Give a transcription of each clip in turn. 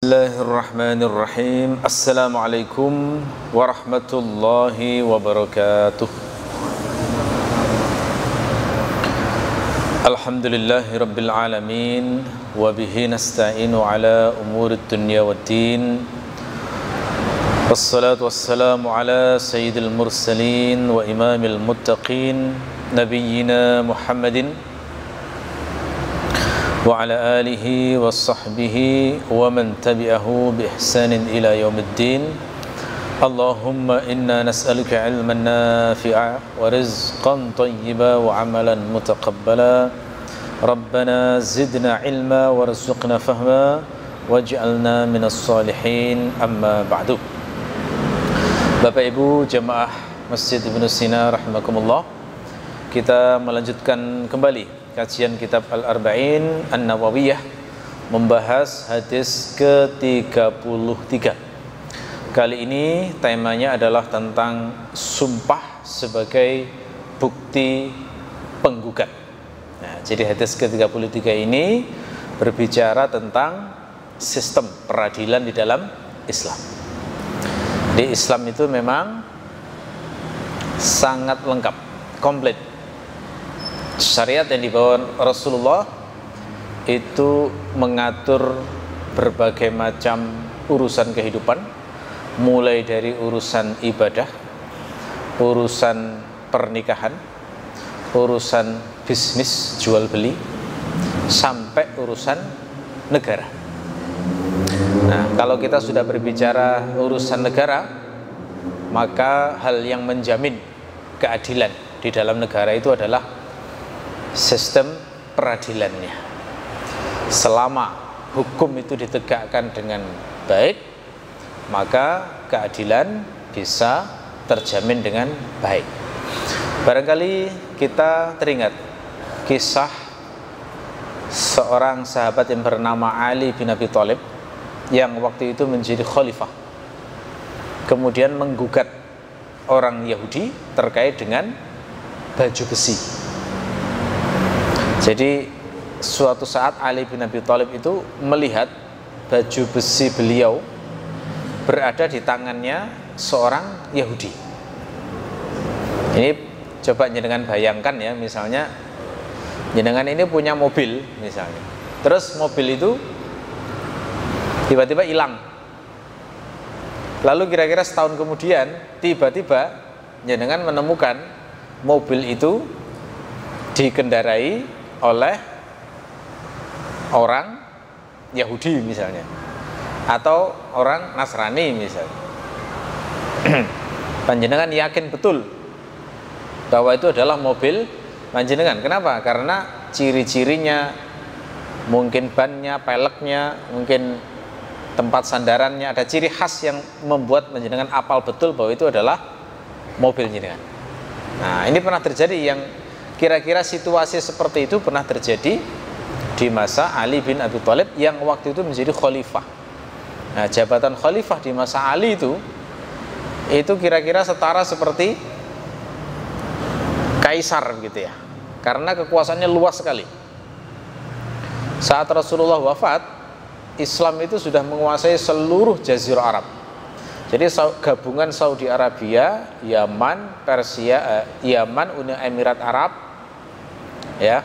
Bismillahirrahmanirrahim. Assalamualaikum warahmatullahi wabarakatuh. Alhamdulillahi rabbil alamin, wa bihi nasta'inu ala umurid dunya waddin. Wassalatu wassalamu ala sayyidil mursalin wa imamil muttaqin, nabiyyina Muhammadin wa ala alihi wa sahbihi wa man tabi'ahu bi ihsanin ila yaumiddin. Allahumma inna nas'aluka ilman nafi'a wa rizqan tayyiba wa amalan mutaqabbala. Rabbana zidna ilma warzuqna fahma waj'alna minas salihin, amma ba'du. Bapak Ibu jamaah Masjid Ibnu Sina rahimakumullah, kita melanjutkan kembali kajian kitab Al-Arba'in An-Nawawiyah, membahas hadis ke-33. Kali ini temanya adalah tentang sumpah sebagai bukti penggugat. Nah, jadi hadis ke-33 ini berbicara tentang sistem peradilan di dalam Islam. Di Islam itu memang sangat lengkap, komplit. Syariat yang dibawa Rasulullah itu mengatur berbagai macam urusan kehidupan, mulai dari urusan ibadah, urusan pernikahan, urusan bisnis jual beli, sampai urusan negara. Nah, kalau kita sudah berbicara urusan negara, maka hal yang menjamin keadilan di dalam negara itu adalah sistem peradilannya. Selama hukum itu ditegakkan dengan baik, maka keadilan bisa terjamin dengan baik. Barangkali kita teringat kisah seorang sahabat yang bernama Ali bin Abi Thalib yang waktu itu menjadi khalifah, kemudian menggugat orang Yahudi terkait dengan baju besi. Jadi suatu saat Ali bin Abi Thalib itu melihat baju besi beliau berada di tangannya seorang Yahudi. Ini coba jenengan bayangkan ya, misalnya jenengan ini punya mobil misalnya, terus mobil itu tiba-tiba hilang. Lalu kira-kira setahun kemudian tiba-tiba jenengan menemukan mobil itu dikendarai oleh orang Yahudi misalnya, atau orang Nasrani misalnya. Panjenengan yakin betul bahwa itu adalah mobil panjenengan. Kenapa? Karena ciri-cirinya, mungkin bannya, peleknya, mungkin tempat sandarannya, ada ciri khas yang membuat panjenengan apal betul bahwa itu adalah mobil jenengan. Nah, ini pernah terjadi, yang kira-kira situasi seperti itu pernah terjadi di masa Ali bin Abi Thalib yang waktu itu menjadi khalifah. Nah, jabatan khalifah di masa Ali itu kira-kira setara seperti kaisar gitu ya, karena kekuasaannya luas sekali. Saat Rasulullah wafat, Islam itu sudah menguasai seluruh Jazirah Arab. Jadi gabungan Saudi Arabia, Yaman, Persia, Yaman, Uni Emirat Arab, ya,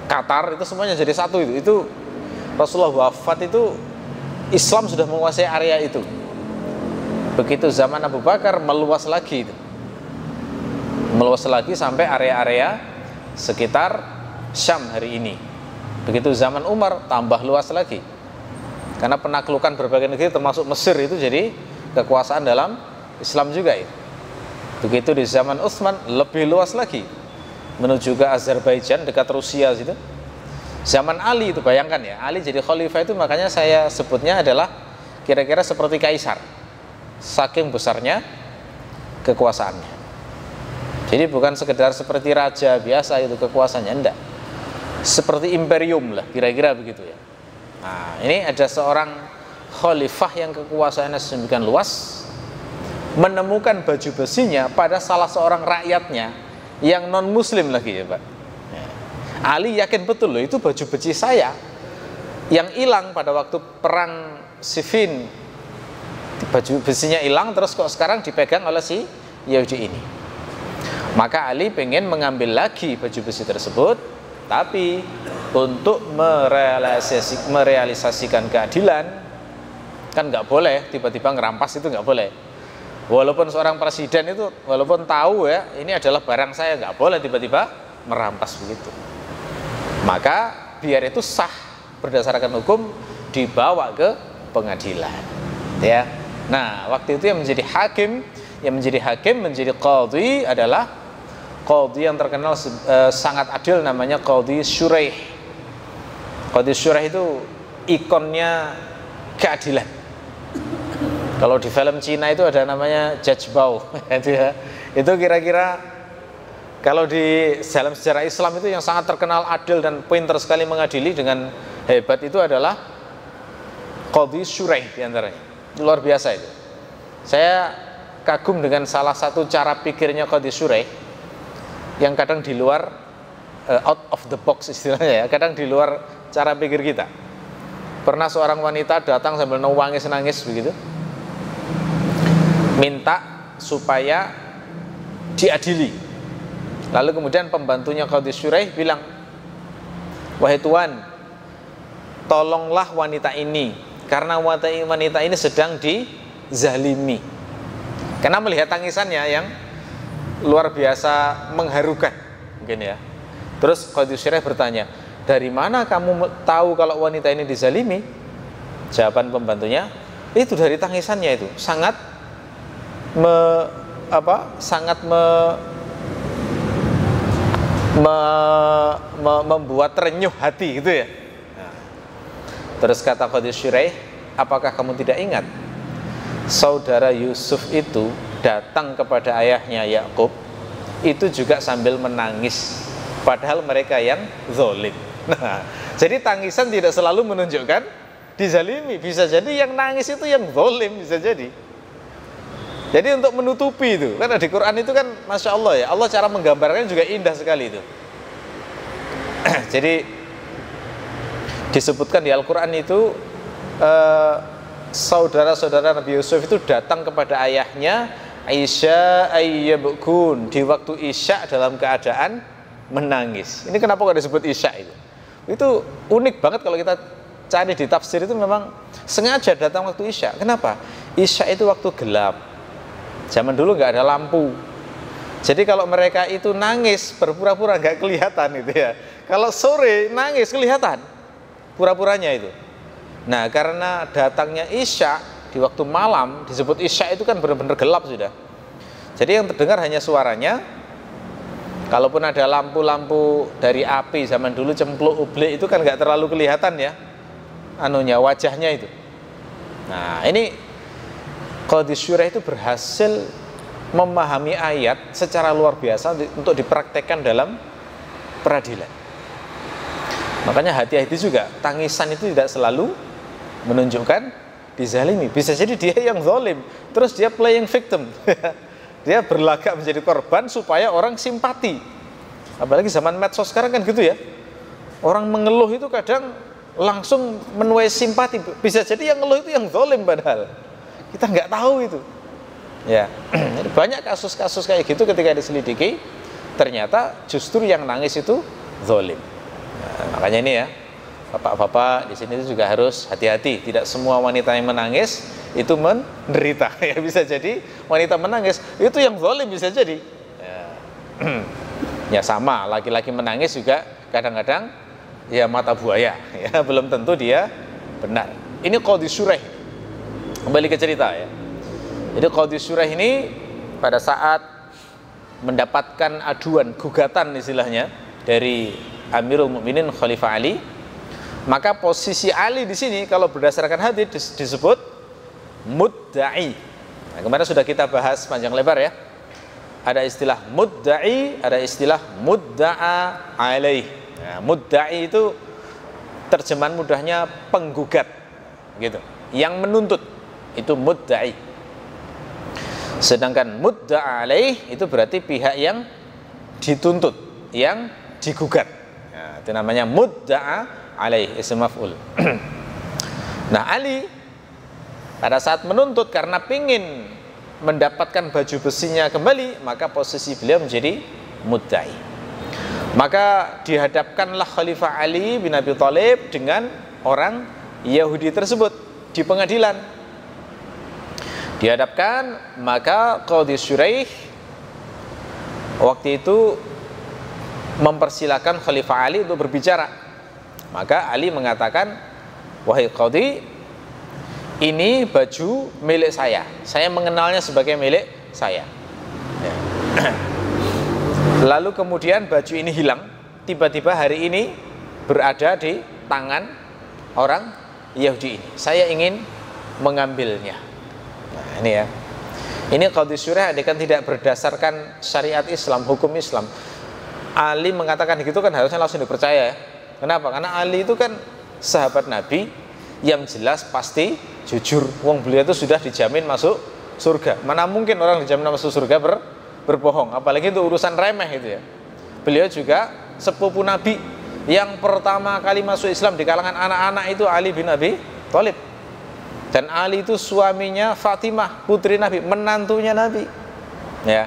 Qatar, itu semuanya jadi satu. Itu Rasulullah wafat itu Islam sudah menguasai area itu. Begitu zaman Abu Bakar meluas lagi itu. Meluas lagi sampai area-area sekitar Syam hari ini. Begitu zaman Umar tambah luas lagi. Karena penaklukan berbagai negeri termasuk Mesir itu jadi kekuasaan dalam Islam juga ya. Begitu di zaman Utsman lebih luas lagi, menuju ke Azerbaijan dekat Rusia situ. Zaman Ali itu bayangkan ya, Ali jadi khalifah itu, makanya saya sebutnya adalah kira-kira seperti kaisar, saking besarnya kekuasaannya. Jadi bukan sekedar seperti raja biasa itu kekuasaannya, enggak, seperti imperium lah kira-kira begitu ya. Nah, ini ada seorang khalifah yang kekuasaannya sedemikian luas, menemukan baju besinya pada salah seorang rakyatnya yang non muslim lagi ya Pak. Ali yakin betul loh, itu baju besi saya yang hilang pada waktu perang Siffin, baju besinya hilang, terus kok sekarang dipegang oleh si Yahudi ini. Maka Ali pengen mengambil lagi baju besi tersebut, tapi untuk merealisasikan keadilan, kan nggak boleh tiba-tiba ngerampas, itu nggak boleh. Walaupun seorang presiden itu, walaupun tahu ya ini adalah barang saya, nggak boleh tiba-tiba merampas begitu. Maka biar itu sah berdasarkan hukum, dibawa ke pengadilan, ya. Nah, waktu itu yang menjadi hakim, menjadi qadhi adalah qadhi yang terkenal sangat adil, namanya Qadhi Shuraih. Qadhi Shuraih itu ikonnya keadilan. Kalau di film Cina itu ada namanya Judge Bao. Itu kira-kira kalau di dalam sejarah Islam itu yang sangat terkenal adil dan pintar sekali mengadili dengan hebat itu adalah Qadhi Shuraih diantaranya. Luar biasa itu. Saya kagum dengan salah satu cara pikirnya Qadhi Shuraih yang kadang di luar out of the box istilahnya ya, kadang di luar cara pikir kita. Pernah seorang wanita datang sambil nangis begitu, minta supaya diadili. Lalu kemudian pembantunya Qadhi Shuraih bilang, "Wahai Tuan, tolonglah wanita ini, karena wanita ini sedang dizalimi." Karena melihat tangisannya yang luar biasa mengharukan mungkin ya. Terus Qadhi Shuraih bertanya, "Dari mana kamu tahu kalau wanita ini dizalimi?" Jawaban pembantunya, "Itu dari tangisannya itu, sangat membuat renyuh hati gitu ya." Nah, terus kata Qadhi Shuraih, "Apakah kamu tidak ingat saudara Yusuf itu datang kepada ayahnya Yakub itu juga sambil menangis, padahal mereka yang zalim." Nah, jadi tangisan tidak selalu menunjukkan dizalimi, bisa jadi yang nangis itu yang zalim, bisa jadi. Jadi untuk menutupi itu, karena di Quran itu kan Masya Allah ya, Allah cara menggambarkan juga indah sekali itu. Jadi disebutkan di Al-Quran itu saudara-saudara Nabi Yusuf itu datang kepada ayahnya Isya ayyabkun, di waktu Isya dalam keadaan menangis. Ini kenapa kok disebut Isya itu? Itu unik banget kalau kita cari di tafsir, itu memang sengaja datang waktu Isya. Kenapa? Isya itu waktu gelap. Zaman dulu nggak ada lampu. Jadi kalau mereka itu nangis berpura-pura nggak kelihatan itu ya. Kalau sore nangis kelihatan pura-puranya itu. Nah, karena datangnya Isya di waktu malam, disebut Isya itu kan benar-benar gelap sudah. Jadi yang terdengar hanya suaranya. Kalaupun ada lampu-lampu dari api zaman dulu, cempluk ublik itu kan nggak terlalu kelihatan ya, anunya, wajahnya itu. Nah, ini Qadhi Shuraih itu berhasil memahami ayat secara luar biasa untuk dipraktekkan dalam peradilan. Makanya hati-hati juga, tangisan itu tidak selalu menunjukkan dizalimi. Bisa jadi dia yang zalim, terus dia playing victim. Dia berlagak menjadi korban supaya orang simpati. Apalagi zaman medsos sekarang kan gitu ya. Orang mengeluh itu kadang langsung menuai simpati. Bisa jadi yang ngeluh itu yang zalim padahal kita nggak tahu itu. Ya, jadi banyak kasus-kasus kayak gitu ketika diselidiki, ternyata justru yang nangis itu zalim. Nah, makanya ini ya, bapak-bapak di sini juga harus hati-hati. Tidak semua wanita yang menangis itu menderita. Ya, bisa jadi wanita menangis itu yang zalim, bisa jadi. Ya sama, laki-laki menangis juga kadang-kadang ya mata buaya. Ya, belum tentu dia benar. Ini Qadhi Shuraih. Kembali ke cerita ya. Jadi Qadhi Shuraih ini pada saat mendapatkan aduan, gugatan istilahnya dari Amirul Mukminin Khalifah Ali, maka posisi Ali di sini kalau berdasarkan hadis disebut mudda'i. Nah, kemarin sudah kita bahas panjang lebar ya. Ada istilah mudda'i, ada istilah mudda'a alaih. Nah, mudda'i itu terjemahan mudahnya penggugat, gitu. Yang menuntut itu mudda'i. Sedangkan mudda'a alaih itu berarti pihak yang dituntut, yang digugat. Nah, itu namanya mudda'a alaih, ism maf'ul. Nah, Ali Pada saat menuntut karena pingin mendapatkan baju besinya kembali, maka posisi beliau menjadi mudda'i. Maka dihadapkanlah Khalifah Ali bin Abi Thalib dengan orang Yahudi tersebut di pengadilan. Dihadapkan, maka Qadhi Syuraih waktu itu mempersilahkan Khalifah Ali untuk berbicara. Maka Ali mengatakan, wahai Qadhi, ini baju milik saya mengenalnya sebagai milik saya. Ya. Lalu kemudian baju ini hilang, tiba-tiba hari ini berada di tangan orang Yahudi ini. Saya ingin mengambilnya. Nah ini ya, ini Qadhi Syuraih kan tidak berdasarkan syariat Islam, hukum Islam. Ali mengatakan gitu kan harusnya langsung dipercaya ya. Kenapa? Karena Ali itu kan sahabat Nabi yang jelas pasti jujur. Wong beliau itu sudah dijamin masuk surga. Mana mungkin orang dijamin masuk surga berbohong, apalagi itu urusan remeh itu ya. Beliau juga sepupu Nabi. Yang pertama kali masuk Islam di kalangan anak-anak itu Ali bin Abi Thalib. Dan Ali itu suaminya Fatimah, putri Nabi, menantunya Nabi. Ya.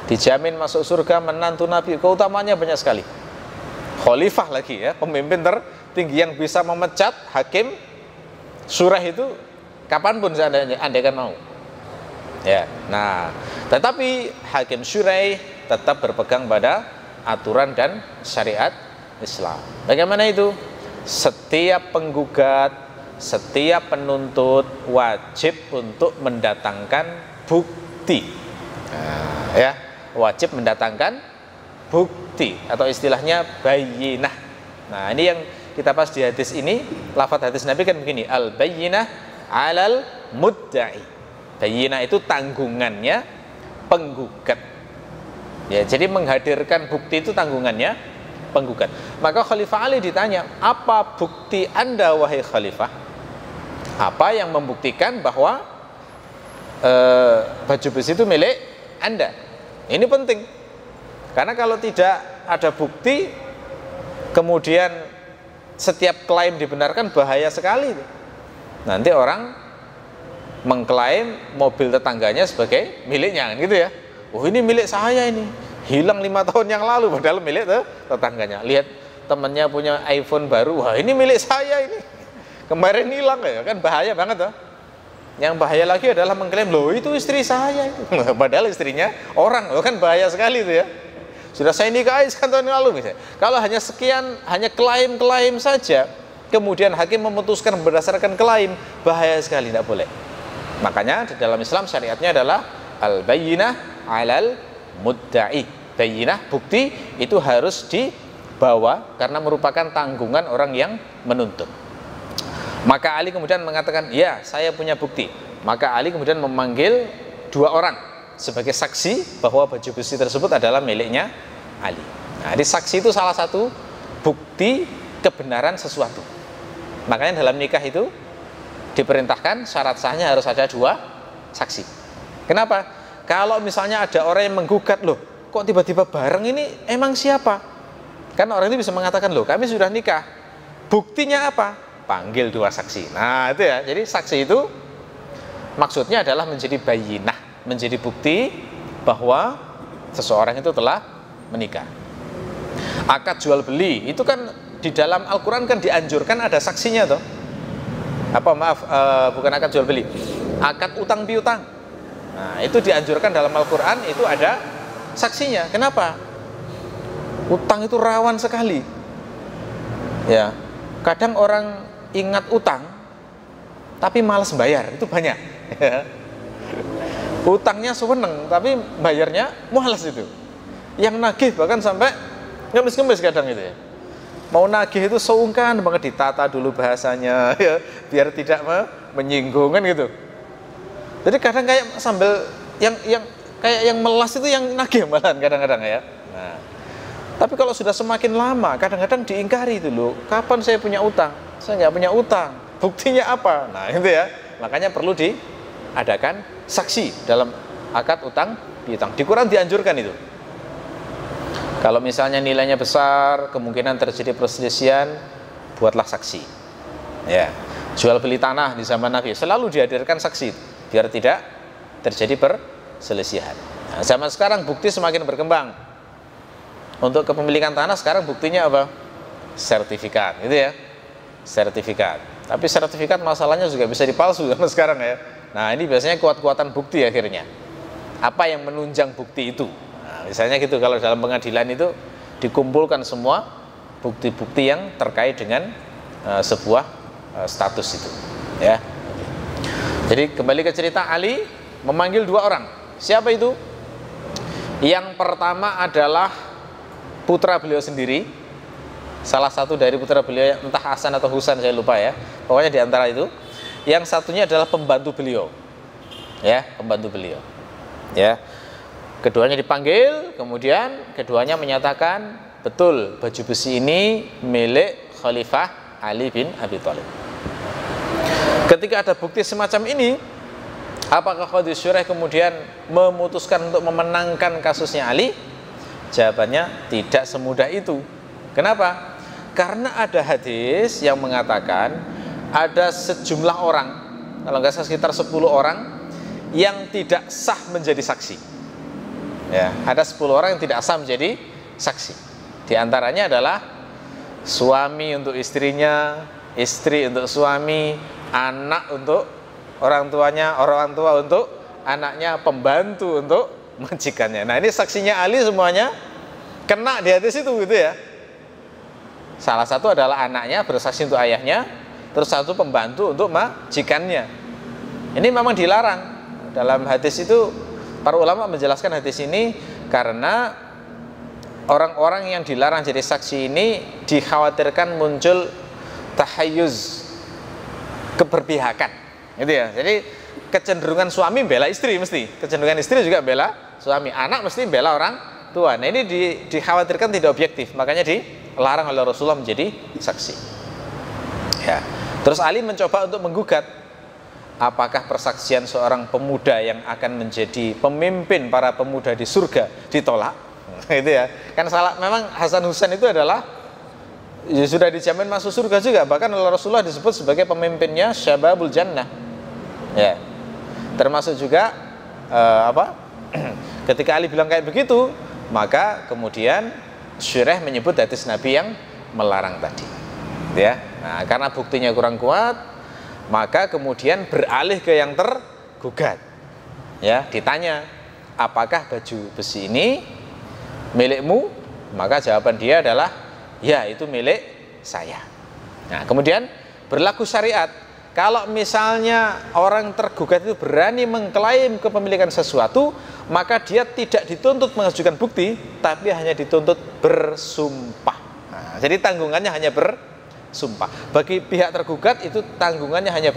Dijamin masuk surga, menantu Nabi, keutamanya banyak sekali. Khalifah lagi ya, pemimpin tertinggi yang bisa memecat hakim surah itu kapanpun seandainya andaikan mau. Ya, nah, tetapi hakim Syuraih tetap berpegang pada aturan dan syariat Islam. Bagaimana itu? Setiap penggugat, setiap penuntut wajib untuk mendatangkan bukti. Nah, ya, wajib mendatangkan bukti atau istilahnya bayyinah. Nah, ini yang kita bahas di hadis ini. Lafaz hadis Nabi kan begini, al bayyinah alal mudda'i. Bayyinah itu tanggungannya penggugat. Ya, jadi menghadirkan bukti itu tanggungannya penggugat. Maka Khalifah Ali ditanya, apa bukti Anda wahai Khalifah? Apa yang membuktikan bahwa baju besi itu milik Anda? Ini penting. Karena kalau tidak ada bukti, kemudian setiap klaim dibenarkan, bahaya sekali. Nanti orang mengklaim mobil tetangganya sebagai miliknya, gitu ya. Oh, ini milik saya ini. Hilang 5 tahun yang lalu, padahal milik tetangganya. Lihat temannya punya iPhone baru, wah ini milik saya ini. Kemarin hilang ya, kan bahaya banget tuh. Yang bahaya lagi adalah mengklaim, loh itu istri saya itu. Padahal istrinya orang, loh kan bahaya sekali itu ya. Sudah saya nikahi sekian tahun lalu misalnya. Kalau hanya sekian, hanya klaim-klaim saja, kemudian hakim memutuskan berdasarkan klaim, bahaya sekali, tidak boleh. Makanya di dalam Islam syariatnya adalah al-bayyinah alal mudda'i. Bayyinah, bukti itu harus dibawa karena merupakan tanggungan orang yang menuntut. Maka Ali kemudian mengatakan, ya saya punya bukti. Maka Ali kemudian memanggil 2 orang sebagai saksi bahwa baju besi tersebut adalah miliknya Ali. Nah, di saksi itu salah satu bukti kebenaran sesuatu. Makanya dalam nikah itu diperintahkan syarat sahnya harus ada 2 saksi. Kenapa? Kalau misalnya ada orang yang menggugat, loh kok tiba-tiba bareng ini, emang siapa? Kan orang itu bisa mengatakan, loh kami sudah nikah. Buktinya apa? Panggil 2 saksi. Nah itu ya, jadi saksi itu maksudnya adalah menjadi bayyinah, menjadi bukti bahwa seseorang itu telah menikah. Akad jual beli itu kan di dalam Al-Quran kan dianjurkan ada saksinya toh. Bukan akad jual beli, akad utang piutang. Nah itu dianjurkan dalam Al-Quran, itu ada saksinya. Kenapa? Utang itu rawan sekali. Ya, kadang orang ingat utang tapi malas bayar, itu banyak. Utangnya seneng tapi bayarnya malas itu. Yang nagih bahkan sampai ngemis-ngemis kadang itu ya. Mau nagih itu seungkan banget, ditata dulu bahasanya ya, biar tidak menyinggung kan gitu. Jadi kadang kayak sambil yang melas itu yang nagih malahan kadang-kadang ya. Nah, tapi kalau sudah semakin lama kadang-kadang diingkari itu loh. Kapan saya punya utang? Saya nggak punya utang. Buktinya apa? Nah itu ya. Makanya perlu diadakan saksi dalam akad utang piutang. Di Quran dianjurkan itu. Kalau misalnya nilainya besar, kemungkinan terjadi perselisihan, buatlah saksi. Ya. jual beli tanah di zaman Nabi, selalu dihadirkan saksi biar tidak terjadi perselisihan. Nah, zaman sekarang bukti semakin berkembang. Untuk kepemilikan tanah sekarang buktinya apa? Sertifikat, gitu ya. Sertifikat. Tapi sertifikat masalahnya juga bisa dipalsu zaman sekarang ya. Nah, ini biasanya kuat-kuatan bukti akhirnya. Apa yang menunjang bukti itu? Nah, misalnya gitu, kalau dalam pengadilan itu dikumpulkan semua bukti-bukti yang terkait dengan sebuah status itu, ya. Jadi kembali ke cerita, Ali memanggil 2 orang. Siapa itu? Yang pertama adalah putra beliau sendiri, salah satu dari putra beliau, entah Hasan atau Husain saya lupa ya. Pokoknya di antara itu. Yang satunya adalah pembantu beliau, ya, pembantu beliau, ya. Keduanya dipanggil, kemudian keduanya menyatakan betul baju besi ini milik Khalifah Ali bin Abi Thalib. Ketika ada bukti semacam ini, apakah Qadhi Syurah kemudian memutuskan untuk memenangkan kasusnya Ali? Jawabannya tidak semudah itu. Kenapa? Karena ada hadis yang mengatakan ada sejumlah orang, kalau nggak salah sekitar 10 orang yang tidak sah menjadi saksi. Ya, ada 10 orang yang tidak sah menjadi saksi. Di antaranya adalah suami untuk istrinya, istri untuk suami, anak untuk orang tuanya, orang tua untuk anaknya, pembantu untuk majikannya. Nah, ini saksinya Ali semuanya kena di hadis itu, gitu ya. Salah satu adalah anaknya bersaksi untuk ayahnya, terus satu pembantu untuk majikannya. Ini memang dilarang. Dalam hadis itu para ulama menjelaskan hadis ini karena orang-orang yang dilarang jadi saksi ini dikhawatirkan muncul tahayyuz, keberpihakan, gitu ya. Jadi kecenderungan suami bela istri, mesti kecenderungan istri juga bela suami, anak mesti bela orang tua. Nah, ini dikhawatirkan tidak objektif, makanya dilarang oleh Rasulullah menjadi saksi, ya. Terus Ali mencoba untuk menggugat apakah persaksian seorang pemuda yang akan menjadi pemimpin para pemuda di surga ditolak. Itu ya, kan salah. Memang Hasan Husain itu adalah ya, sudah dijamin masuk surga juga, bahkan oleh Rasulullah disebut sebagai pemimpinnya Syababul Jannah, ya. Termasuk juga ketika Ali bilang kayak begitu, maka kemudian Syurah menyebut hadis Nabi yang melarang tadi, ya. Nah, karena buktinya kurang kuat, maka kemudian beralih ke yang tergugat, ya. Ditanya, apakah baju besi ini milikmu? Maka jawaban dia adalah, ya, itu milik saya. Nah, kemudian berlaku syariat. Kalau misalnya orang tergugat itu berani mengklaim kepemilikan sesuatu, maka dia tidak dituntut mengajukan bukti, tapi hanya dituntut bersumpah. Nah, jadi tanggungannya hanya bersumpah. Bagi pihak tergugat itu tanggungannya hanya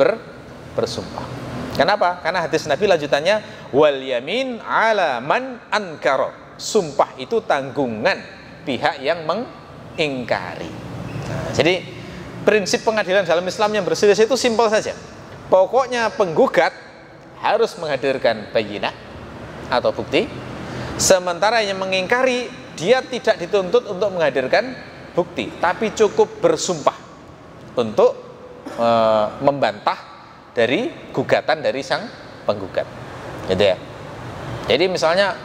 bersumpah. Kenapa? Karena hadis Nabi lanjutannya, wal yamin ala man ankara. Sumpah itu tanggungan pihak yang mengingkari. Nah, jadi prinsip pengadilan dalam Islam yang berselisih itu simpel saja. Pokoknya penggugat harus menghadirkan bayinah atau bukti, sementara yang mengingkari dia tidak dituntut untuk menghadirkan bukti, tapi cukup bersumpah untuk membantah dari gugatan dari sang penggugat, gitu ya. Jadi misalnya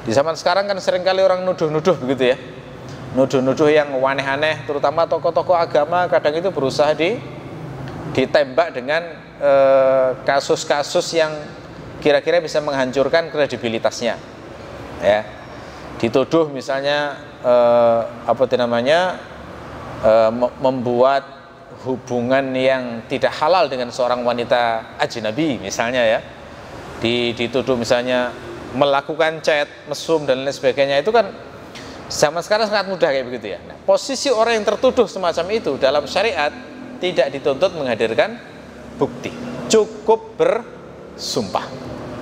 di zaman sekarang kan seringkali orang nuduh-nuduh begitu ya, nuduh-nuduh yang aneh-aneh, terutama tokoh-tokoh agama kadang itu berusaha ditembak dengan kasus-kasus yang kira-kira bisa menghancurkan kredibilitasnya, ya. Dituduh misalnya membuat hubungan yang tidak halal dengan seorang wanita ajnabi misalnya, ya. Dituduh misalnya melakukan chat, mesum dan lain sebagainya. Itu kan zaman sekarang sangat mudah kayak begitu ya. Nah, posisi orang yang tertuduh semacam itu dalam syariat tidak dituntut menghadirkan bukti, cukup bersumpah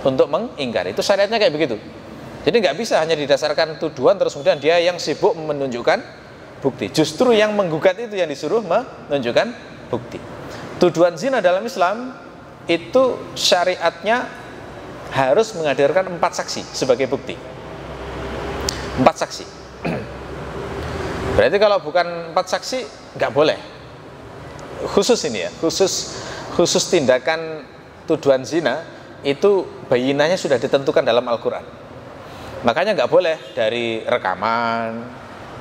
untuk mengingkari. Itu syariatnya kayak begitu. Jadi nggak bisa hanya didasarkan tuduhan terus kemudian dia yang sibuk menunjukkan bukti. Justru yang menggugat itu yang disuruh menunjukkan bukti. Tuduhan zina dalam Islam itu syariatnya harus menghadirkan 4 saksi sebagai bukti. 4 saksi. Berarti kalau bukan 4 saksi nggak boleh. Khusus ini ya, khusus khusus tindakan tuduhan zina itu bayinahnya sudah ditentukan dalam Al-Quran. Makanya nggak boleh dari rekaman,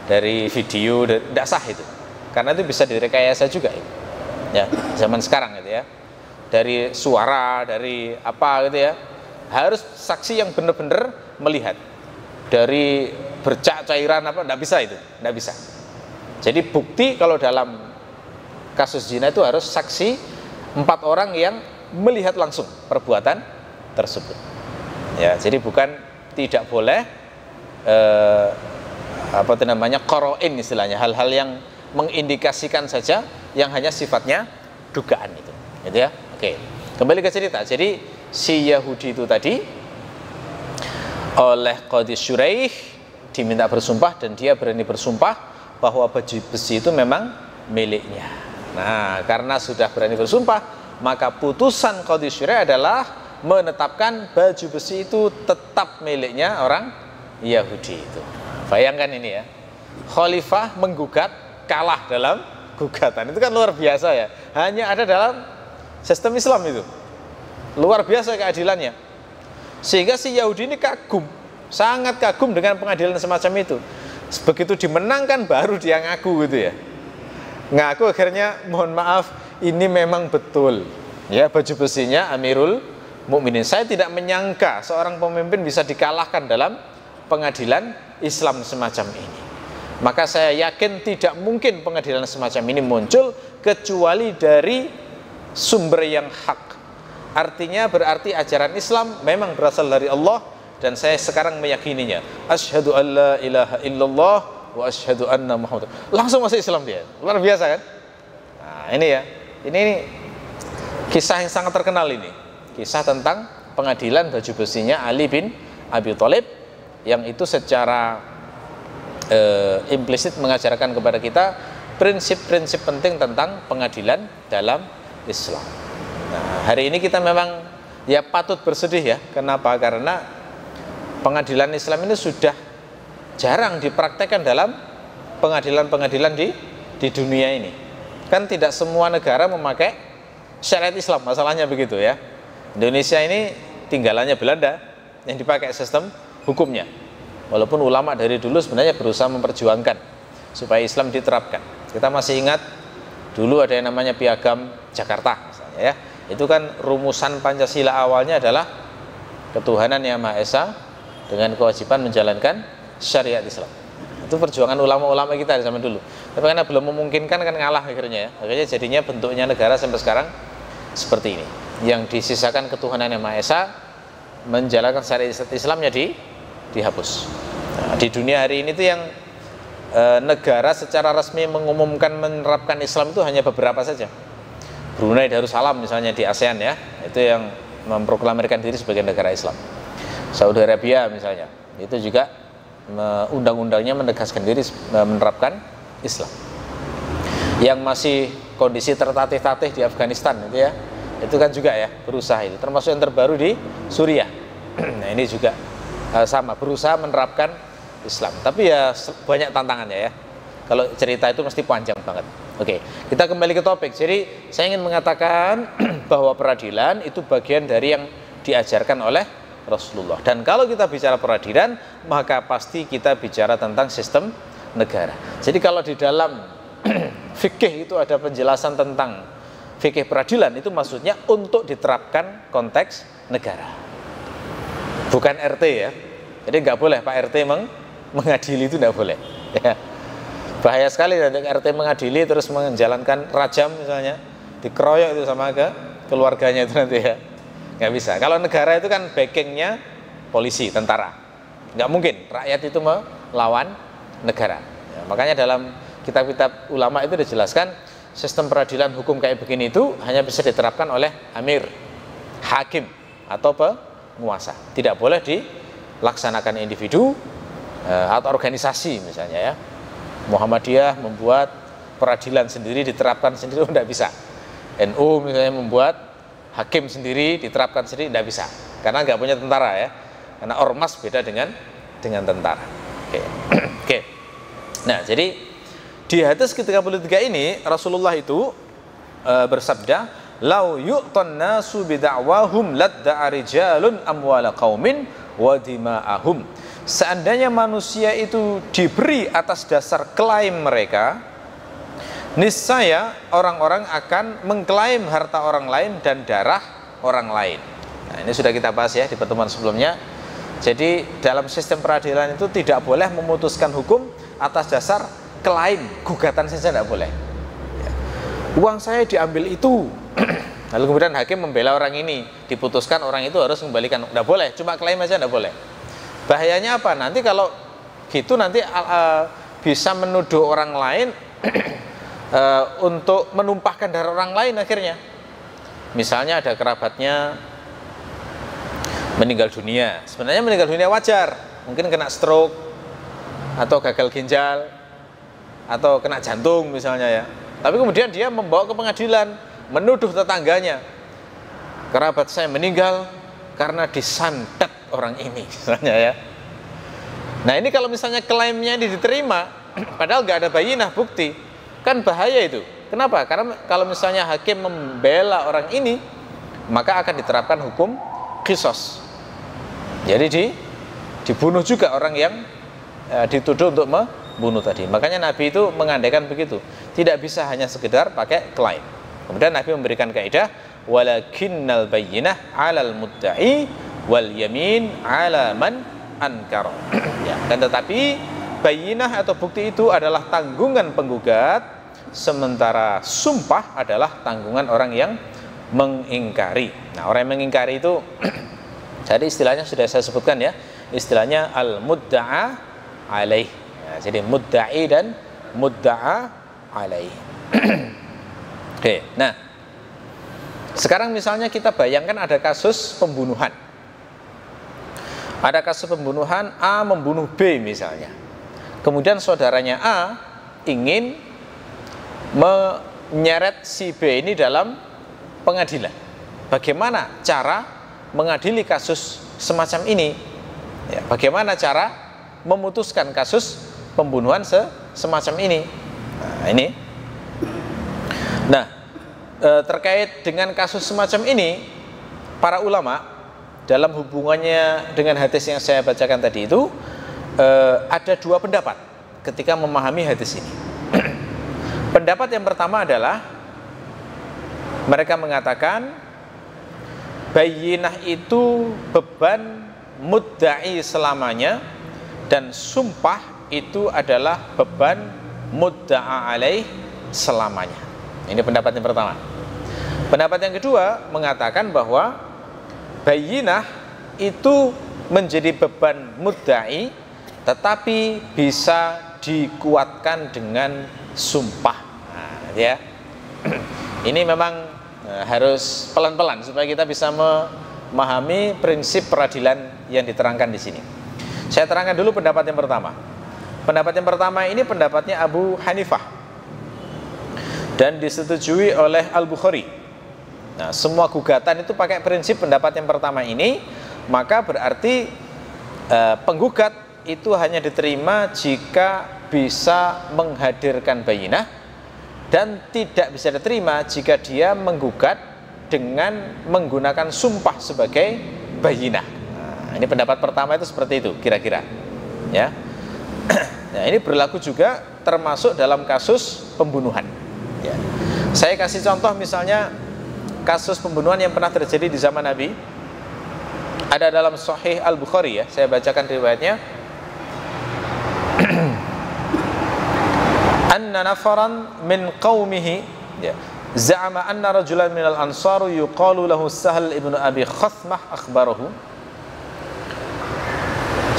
dari video, tidak sah itu, karena itu bisa direkayasa juga ya, zaman sekarang gitu ya. Dari suara, dari apa gitu ya, harus saksi yang benar-benar melihat. Dari bercak cairan apa, tidak bisa itu, tidak bisa. Jadi bukti kalau dalam kasus zina itu harus saksi 4 orang yang melihat langsung perbuatan tersebut. Ya, jadi bukan tidak boleh apa itu namanya, qoro'in istilahnya, hal-hal yang mengindikasikan saja yang hanya sifatnya dugaan itu. Gitu ya. Oke. Kembali ke cerita. Jadi si Yahudi itu tadi oleh Qadhi Syuraih diminta bersumpah dan dia berani bersumpah bahwa baju besi itu memang miliknya. Nah, karena sudah berani bersumpah, maka putusan Qadhi Syuraih adalah menetapkan baju besi itu tetap miliknya orang Yahudi itu. Bayangkan ini ya, khalifah menggugat, kalah dalam gugatan. Itu kan luar biasa ya. Hanya ada dalam sistem Islam itu. Luar biasa keadilannya. Sehingga si Yahudi ini kagum, sangat kagum dengan pengadilan semacam itu. Begitu dimenangkan baru dia ngaku gitu ya. Ngaku akhirnya, mohon maaf, ini memang betul. Ya, baju besinya Amirul Mukminin. Saya tidak menyangka seorang pemimpin bisa dikalahkan dalam pengadilan Islam semacam ini. Maka saya yakin tidak mungkin pengadilan semacam ini muncul kecuali dari sumber yang hak. Artinya berarti ajaran Islam memang berasal dari Allah, dan saya sekarang meyakininya. Asyhadu an la ilaha illallah wa asyhadu anna Muhammad. Langsung masuk Islam dia. Luar biasa kan? Nah, ini ya. Ini kisah yang sangat terkenal ini. Kisah tentang pengadilan baju besinya Ali bin Abi Thalib, yang itu secara implisit mengajarkan kepada kita prinsip-prinsip penting tentang pengadilan dalam Islam. Nah, hari ini kita memang ya patut bersedih ya. Kenapa? Karena pengadilan Islam ini sudah jarang dipraktekkan dalam pengadilan-pengadilan di dunia ini. Kan tidak semua negara memakai syariat Islam, masalahnya begitu ya. Indonesia ini tinggalannya Belanda yang dipakai sistem hukumnya. Walaupun ulama dari dulu sebenarnya berusaha memperjuangkan supaya Islam diterapkan. Kita masih ingat dulu ada yang namanya Piagam Jakarta misalnya ya. Itu kan rumusan Pancasila awalnya adalah ketuhanan yang Maha Esa dengan kewajiban menjalankan syariat Islam. Itu perjuangan ulama-ulama kita di zaman dulu. Tapi karena belum memungkinkan kan ngalah akhirnya ya. Akhirnya jadinya bentuknya negara sampai sekarang seperti ini. Yang disisakan ketuhanan yang Maha Esa, menjalankan syariat Islamnya dihapus. Nah, di dunia hari ini tuh yang negara secara resmi mengumumkan menerapkan Islam itu hanya beberapa saja. Brunei Darussalam misalnya di ASEAN ya, itu yang memproklamirkan diri sebagai negara Islam. Saudi Arabia misalnya, itu juga undang-undangnya menegaskan diri menerapkan Islam. Yang masih kondisi tertatih-tatih di Afghanistan itu ya, itu kan juga ya berusaha itu, termasuk yang terbaru di Suriah. Nah, ini juga sama berusaha menerapkan Islam, tapi ya banyak tantangannya ya. Kalau cerita itu mesti panjang banget. Oke, kita kembali ke topik. Jadi saya ingin mengatakan bahwa peradilan itu bagian dari yang diajarkan oleh Rasulullah. Dan kalau kita bicara peradilan, maka pasti kita bicara tentang sistem negara. Jadi kalau di dalam fikih itu ada penjelasan tentang fikih peradilan, itu maksudnya untuk diterapkan konteks negara. Bukan RT ya. Jadi nggak boleh Pak RT mengadili, itu nggak boleh ya. Bahaya sekali nanti RT mengadili terus menjalankan rajam misalnya, dikeroyok itu sama keluarganya itu nanti ya. Nggak bisa. Kalau negara itu kan backingnya polisi, tentara. Nggak mungkin rakyat itu melawan negara ya. Makanya dalam kitab-kitab ulama itu dijelaskan sistem peradilan hukum kayak begini itu hanya bisa diterapkan oleh amir, hakim atau penguasa. Tidak boleh dilaksanakan individu atau organisasi misalnya ya. Muhammadiyah membuat peradilan sendiri diterapkan sendiri, tidak bisa. NU misalnya membuat hakim sendiri diterapkan sendiri, tidak bisa. Karena nggak punya tentara ya. Karena ormas beda dengan tentara. Oke. Oke. Nah, jadi di hadis ke-33 ini Rasulullah itu bersabda, lau yu'tan nasu bid'awahum ladda'a rijalun amwala qaumin wa dima'ahum. Seandainya manusia itu diberi atas dasar klaim mereka, niscaya orang-orang akan mengklaim harta orang lain dan darah orang lain. Nah, ini sudah kita bahas ya di pertemuan sebelumnya. Jadi dalam sistem peradilan itu tidak boleh memutuskan hukum atas dasar klaim, gugatan saja tidak boleh. Uang saya diambil itu, lalu kemudian hakim membela orang ini, diputuskan orang itu harus kembalikan, tidak boleh, cuma klaim aja tidak boleh. Bahayanya apa? Nanti kalau gitu nanti bisa menuduh orang lain untuk menumpahkan darah orang lain akhirnya. Misalnya ada kerabatnya meninggal dunia, sebenarnya meninggal dunia wajar, mungkin kena stroke atau gagal ginjal atau kena jantung misalnya ya, tapi kemudian dia membawa ke pengadilan, menuduh tetangganya, kerabat saya meninggal karena disantet orang ini misalnya ya. Nah ini kalau misalnya klaimnya diterima padahal nggak ada bayinah bukti, kan bahaya itu. Kenapa? Karena kalau misalnya hakim membela orang ini, maka akan diterapkan hukum qisas. Jadi dibunuh juga orang yang dituduh untuk membunuh tadi. Makanya Nabi itu mengandaikan begitu. Tidak bisa hanya sekedar pakai klaim. Kemudian Nabi memberikan kaidah walakinnal bayyinah 'alal mudda'i wal yamin 'ala man ankara. Ya, dan tetapi bayyinah atau bukti itu adalah tanggungan penggugat, sementara sumpah adalah tanggungan orang yang mengingkari. Nah, orang yang mengingkari itu jadi istilahnya sudah saya sebutkan ya, istilahnya al-mudda'a alaih. Nah, jadi mudda'i dan mudda'a alaih. Oke, nah sekarang misalnya kita bayangkan ada kasus pembunuhan. Ada kasus pembunuhan, A membunuh B misalnya. Kemudian saudaranya A ingin menyeret si B ini dalam pengadilan. Bagaimana cara mengadili kasus semacam ini? Ya, bagaimana cara memutuskan kasus pembunuhan semacam ini? Nah, ini. Nah, terkait dengan kasus semacam ini, para ulama dalam hubungannya dengan hadis yang saya bacakan tadi itu ada dua pendapat ketika memahami hadis ini. Pendapat yang pertama adalah mereka mengatakan bayyinah itu beban mudda'i selamanya dan sumpah itu adalah beban mudda'a alaih selamanya. Ini pendapat yang pertama. Pendapat yang kedua mengatakan bahwa bayyinah itu menjadi beban mudda'i tetapi bisa dikuatkan dengan sumpah. Nah, ya. Ini memang harus pelan-pelan supaya kita bisa memahami prinsip peradilan yang diterangkan di sini. Saya terangkan dulu pendapat yang pertama. Pendapat yang pertama ini pendapatnya Abu Hanifah dan disetujui oleh Al-Bukhari. Nah, semua gugatan itu pakai prinsip pendapat yang pertama ini, maka berarti penggugat itu hanya diterima jika bisa menghadirkan bayinah dan tidak bisa diterima jika dia menggugat dengan menggunakan sumpah sebagai bayinah. Nah, ini pendapat pertama itu seperti itu kira-kira. Ya. Nah, ini berlaku juga termasuk dalam kasus pembunuhan. Ya. Saya kasih contoh misalnya kasus pembunuhan yang pernah terjadi di zaman Nabi. Ada dalam Sahih Al-Bukhari ya. Saya bacakan riwayatnya. Anna nafaran min qaumihi za'ama anna rajulan minal ansar yuqalu lahu Sahal ibnu Abi Khathmah akhbarahu.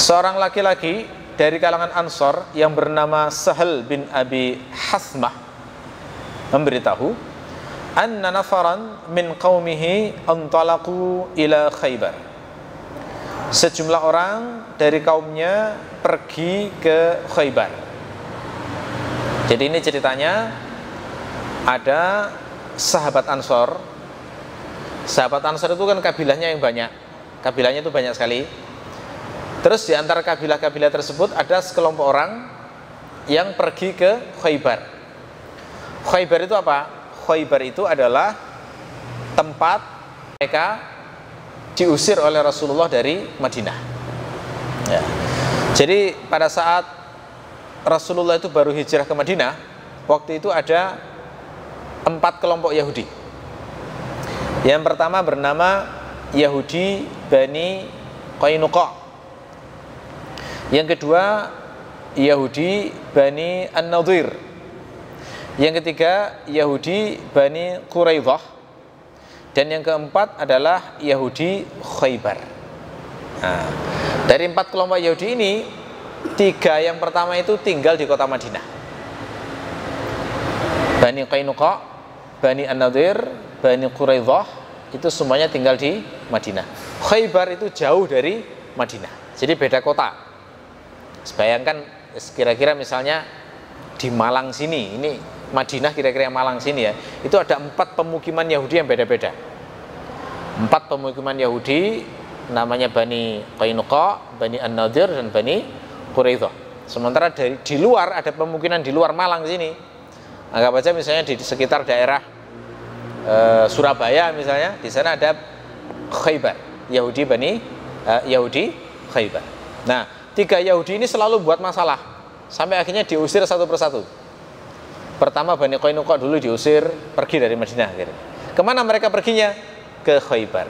Seorang laki-laki dari kalangan Ansar yang bernama Sahal bin Abi Khathmah memberitahu anna nafaran min qaumihi antalaqu ila Khaybar. Sejumlah orang dari kaumnya pergi ke Khaybar. Jadi ini ceritanya ada sahabat Ansor. Sahabat Ansor itu kan kabilahnya yang banyak. Kabilahnya itu banyak sekali. Terus di antara kabilah-kabilah tersebut ada sekelompok orang yang pergi ke Khaybar. Khaybar itu apa? Khaybar itu adalah tempat mereka diusir oleh Rasulullah dari Madinah. Ya. Jadi pada saat Rasulullah itu baru hijrah ke Madinah, waktu itu ada 4 kelompok Yahudi. Yang pertama bernama Yahudi Bani Qainuqa. Yang kedua Yahudi Bani An-Nadhir. Yang ketiga Yahudi Bani Quraidah. Dan yang keempat adalah Yahudi Khaybar. Nah, dari 4 kelompok Yahudi ini, 3 yang pertama itu tinggal di kota Madinah. Bani Qainuqa, Bani An-Nadhir, Bani Quraidah, itu semuanya tinggal di Madinah. Khaybar itu jauh dari Madinah, jadi beda kota. Bayangkan kira-kira misalnya di Malang sini, ini Madinah kira-kira Malang sini ya, itu ada 4 pemukiman Yahudi yang beda-beda. 4 pemukiman Yahudi, namanya Bani Qainuqa, Bani An-Nadhir, dan Bani Quraidah. Sementara di luar ada pemukiman di luar Malang sini. Anggap aja misalnya di sekitar daerah Surabaya misalnya, di sana ada Khaybar, Yahudi Khaybar. Nah, 3 Yahudi ini selalu buat masalah sampai akhirnya diusir satu persatu. Pertama Bani Qainuqa dulu diusir, pergi dari Madinah akhirnya. Kemana mereka perginya? Ke Khaybar.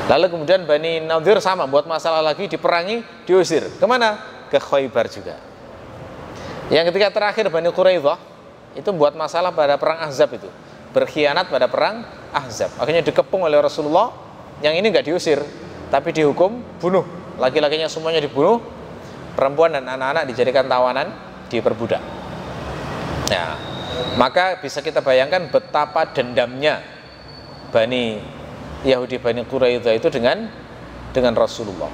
Lalu kemudian Bani Nadhir sama, buat masalah lagi, diperangi, diusir. Kemana? Ke Khaybar juga. Yang ketiga terakhir Bani Quraidah, itu buat masalah pada perang Ahzab itu, berkhianat pada perang Ahzab. Akhirnya dikepung oleh Rasulullah. Yang ini nggak diusir, tapi dihukum bunuh. Laki-lakinya semuanya dibunuh, perempuan dan anak-anak dijadikan tawanan, diperbudak. Nah, maka bisa kita bayangkan betapa dendamnya Bani Yahudi Bani Quraidah itu dengan Rasulullah.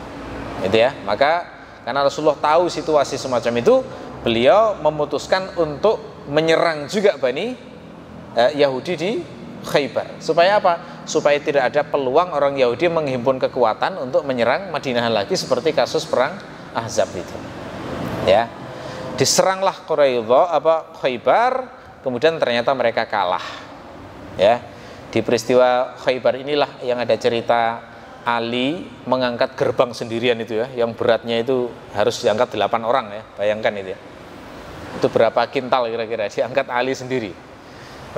Itu ya. Maka karena Rasulullah tahu situasi semacam itu, beliau memutuskan untuk menyerang juga Bani Yahudi di Khaybar. Supaya apa? Supaya tidak ada peluang orang Yahudi menghimpun kekuatan untuk menyerang Madinah lagi seperti kasus perang Ahzab itu. Ya. Diseranglah Khaybar, kemudian ternyata mereka kalah. Ya. Di peristiwa Khaybar inilah yang ada cerita Ali mengangkat gerbang sendirian itu ya, yang beratnya itu harus diangkat 8 orang ya, bayangkan itu ya. Itu berapa kintal kira-kira diangkat Ali sendiri.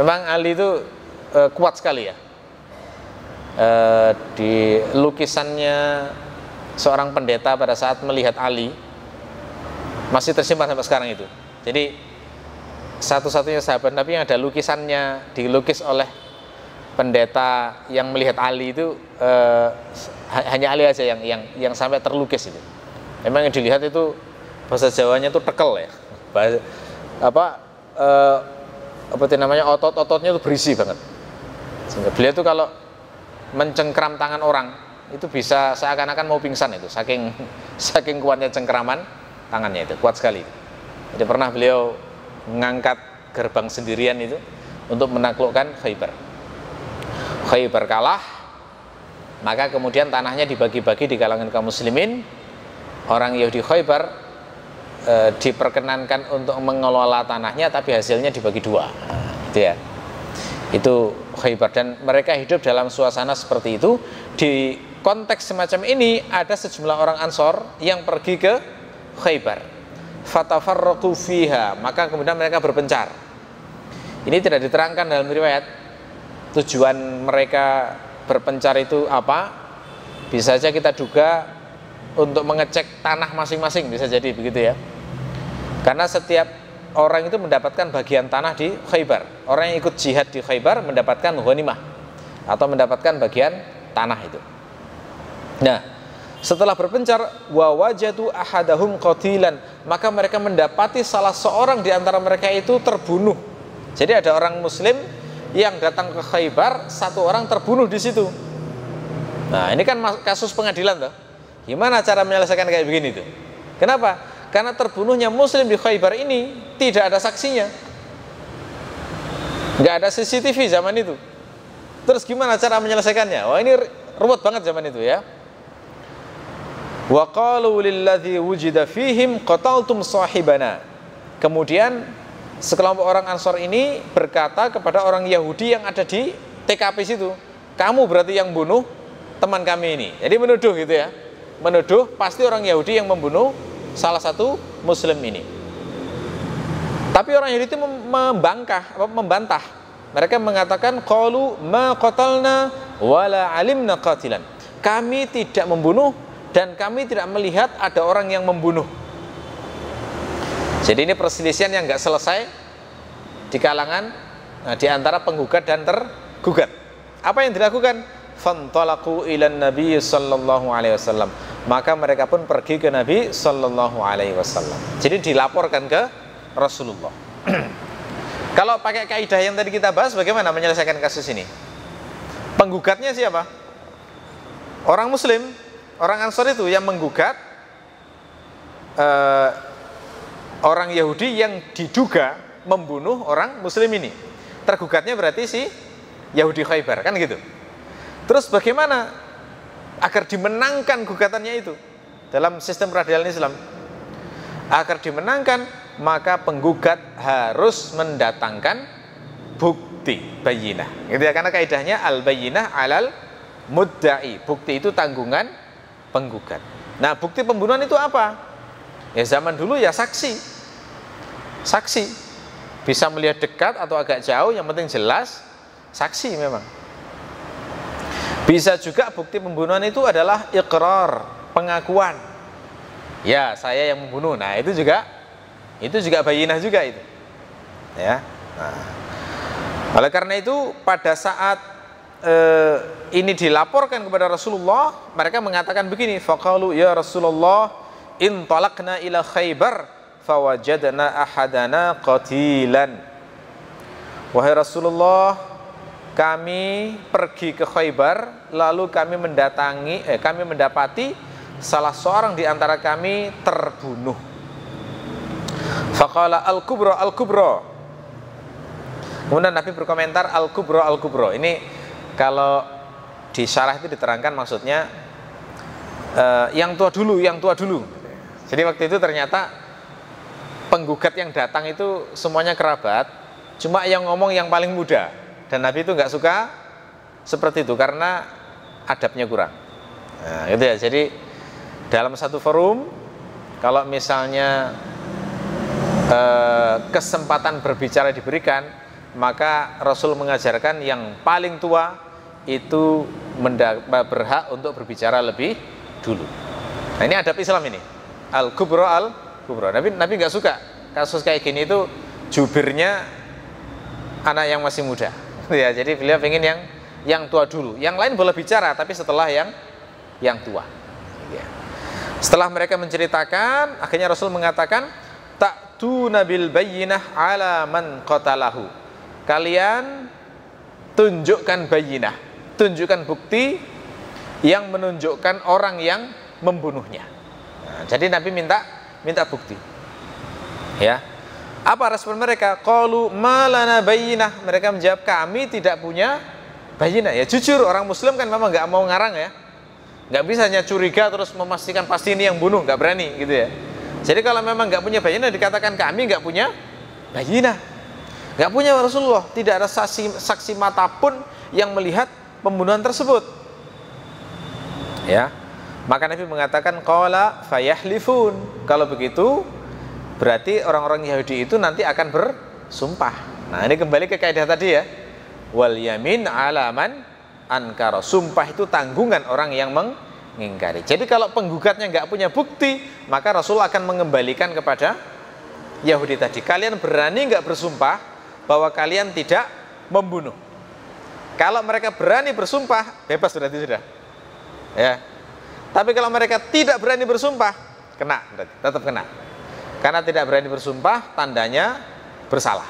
Memang Ali itu kuat sekali ya. Di lukisannya seorang pendeta pada saat melihat Ali masih tersimpan sampai sekarang itu. Jadi satu-satunya sahabat Nabi yang ada lukisannya dilukis oleh pendeta yang melihat Ali itu, hanya Ali aja yang sampai terlukis itu. Memang yang dilihat itu bahasa Jawanya itu tekel ya. Otot-ototnya itu berisi banget. Sehingga beliau itu kalau mencengkram tangan orang itu bisa seakan-akan mau pingsan itu, saking kuatnya cengkraman tangannya itu, kuat sekali. Jadi pernah beliau mengangkat gerbang sendirian itu untuk menaklukkan Khaybar. Khaybar kalah, maka kemudian tanahnya dibagi-bagi di kalangan kaum muslimin. Orang Yahudi Khaybar diperkenankan untuk mengelola tanahnya, tapi hasilnya dibagi 2. Gitu ya. Itu Khaybar, dan mereka hidup dalam suasana seperti itu. Di konteks semacam ini ada sejumlah orang Ansor yang pergi ke Khaybar. Fatafarraqu fiha, maka kemudian mereka berpencar. Ini tidak diterangkan dalam riwayat tujuan mereka berpencar itu apa. Bisa saja kita duga untuk mengecek tanah masing-masing, bisa jadi begitu ya. Karena setiap orang itu mendapatkan bagian tanah di Khaybar. Orang yang ikut jihad di Khaybar mendapatkan ghanimah atau mendapatkan bagian tanah itu. Nah, setelah berpencar, wa wajadu ahadahum qatilan, maka mereka mendapati salah seorang di antara mereka itu terbunuh. Jadi ada orang muslim yang datang ke Khaybar, 1 orang terbunuh di situ. Nah, ini kan kasus pengadilan tuh. Gimana cara menyelesaikan kayak begini tuh? Kenapa? Karena terbunuhnya muslim di Khaybar ini tidak ada saksinya. Nggak ada CCTV zaman itu. Terus gimana cara menyelesaikannya? Wah, ini ruwet banget zaman itu ya. Wa qalu lilladzi wujida fihim qataltum sahibana. Kemudian sekelompok orang Ansor ini berkata kepada orang Yahudi yang ada di TKP situ, kamu berarti yang bunuh teman kami ini. Jadi menuduh gitu ya, menuduh pasti orang Yahudi yang membunuh salah satu Muslim ini. Tapi orang Yahudi itu membantah. Mereka mengatakan qalu ma qatalna wala alimna qatilan. Kami tidak membunuh dan kami tidak melihat ada orang yang membunuh. Jadi ini perselisihan yang nggak selesai di kalangan di antara penggugat dan tergugat. Apa yang dilakukan? Fantalaqu ilan Nabi sallallahu alaihi wasallam. Maka mereka pun pergi ke Nabi sallallahu alaihi wasallam. Jadi dilaporkan ke Rasulullah. Kalau pakai kaidah yang tadi kita bahas, bagaimana menyelesaikan kasus ini? Penggugatnya siapa? Orang Muslim, orang Ansor itu yang menggugat orang Yahudi yang diduga membunuh orang Muslim ini. Tergugatnya berarti si Yahudi Khaybar, kan gitu. Terus bagaimana agar dimenangkan gugatannya itu dalam sistem peradilan Islam? Agar dimenangkan, maka penggugat harus mendatangkan bukti bayyinah. Gitu ya, karena kaidahnya al-bayyinah alal mudda'i. Bukti itu tanggungan penggugat. Nah, bukti pembunuhan itu apa? Ya zaman dulu ya saksi. Saksi bisa melihat dekat atau agak jauh, yang penting jelas saksi memang. Bisa juga bukti pembunuhan itu adalah iqrar, pengakuan. Ya, saya yang membunuh. Nah, itu juga bayyinah juga itu. Ya. Nah, oleh karena itu pada saat ini dilaporkan kepada Rasulullah, mereka mengatakan begini, faqalu ya Rasulullah in talaqna ila Khaybar fawajadna ahadana qatilan. Wahai Rasulullah, kami pergi ke Khaybar, lalu kami mendapati salah seorang di antara kami terbunuh. Faqala al-kubra al-kubra. Kemudian Nabi berkomentar al-kubra al-kubra. Ini kalau di syarah itu diterangkan maksudnya yang tua dulu. Jadi waktu itu ternyata penggugat yang datang itu semuanya kerabat, cuma yang ngomong yang paling muda. Dan Nabi itu nggak suka seperti itu karena adabnya kurang. Nah, gitu ya. Jadi dalam satu forum, kalau misalnya kesempatan berbicara diberikan, maka Rasul mengajarkan yang paling tua itu berhak untuk berbicara lebih dulu. Nah, ini adab Islam ini. Al-kubra al-kubra. Nabi nggak suka kasus kayak gini itu jubirnya anak yang masih muda. Ya, jadi beliau ingin yang tua dulu. Yang lain boleh bicara, tapi setelah yang tua. Ya. Setelah mereka menceritakan, akhirnya Rasul mengatakan, ta'tuna bil bayyinah ala man qatalahu. Kalian tunjukkan bayyinah, tunjukkan bukti yang menunjukkan orang yang membunuhnya. Nah, jadi Nabi minta bukti. Ya. Apa respon mereka? Qalu malana bayyinah. Mereka menjawab, kami tidak punya bayyinah. Ya jujur, orang Muslim kan memang nggak mau ngarang ya, nggak bisa hanya curiga terus memastikan pasti ini yang bunuh, nggak berani gitu ya. Jadi kalau memang nggak punya bayyinah, dikatakan kami nggak punya bayyinah, nggak punya Rasulullah, tidak ada saksi mata pun yang melihat pembunuhan tersebut. Ya, maka Nabi mengatakan qala fayahlifun. Kalau begitu berarti orang-orang Yahudi itu nanti akan bersumpah. Nah, ini kembali ke kaidah tadi ya. Wal yamin ala man ankara. Sumpah itu tanggungan orang yang mengingkari. Jadi kalau penggugatnya nggak punya bukti, maka Rasul akan mengembalikan kepada Yahudi tadi. Kalian berani nggak bersumpah bahwa kalian tidak membunuh? Kalau mereka berani bersumpah, bebas berarti sudah. Ya. Tapi kalau mereka tidak berani bersumpah, kena berarti, tetap kena. Karena tidak berani bersumpah, tandanya bersalah.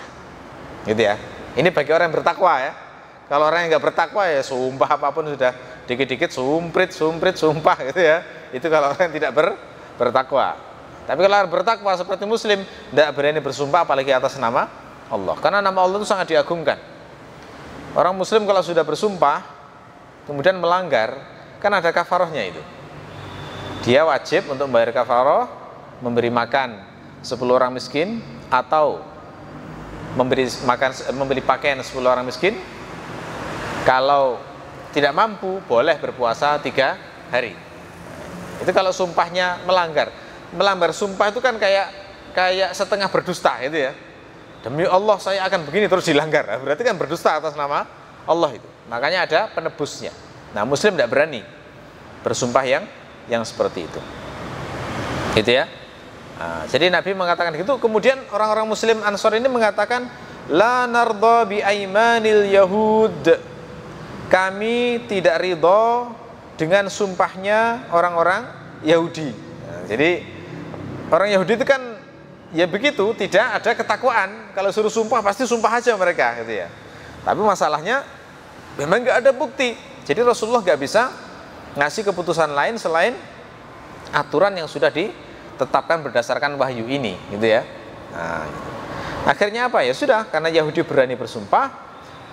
Gitu ya. Ini bagi orang yang bertakwa ya. Kalau orang yang nggak bertakwa ya sumpah apapun sudah dikit-dikit sumprit sumpah gitu ya. Itu kalau orang yang tidak bertakwa. Tapi kalau orang bertakwa seperti Muslim, tidak berani bersumpah apalagi atas nama Allah. Karena nama Allah itu sangat diagungkan. Orang Muslim kalau sudah bersumpah kemudian melanggar, kan ada kafarohnya itu. Dia wajib untuk membayar kafaroh, memberi makan 10 orang miskin, atau memberi pakaian 10 orang miskin, Kalau tidak mampu, boleh berpuasa 3 hari. Itu kalau sumpahnya melanggar. Melanggar sumpah itu kan kayak setengah berdusta itu ya. Demi Allah saya akan begini terus dilanggar. Berarti kan berdusta atas nama Allah itu. Makanya ada penebusnya. Nah, Muslim tidak berani bersumpah yang seperti itu. Gitu ya. Nah, jadi Nabi mengatakan gitu. Kemudian orang-orang Muslim Ansor ini mengatakan, la narda bi aimanil yahud. Kami tidak ridho dengan sumpahnya orang-orang Yahudi. Nah, jadi orang Yahudi itu kan ya begitu, tidak ada ketakwaan. Kalau suruh sumpah pasti sumpah aja mereka, gitu ya. Tapi masalahnya memang nggak ada bukti. Jadi Rasulullah nggak bisa ngasih keputusan lain selain aturan yang sudah ditetapkan berdasarkan wahyu ini, gitu ya. Nah, akhirnya apa ya sudah, karena Yahudi berani bersumpah,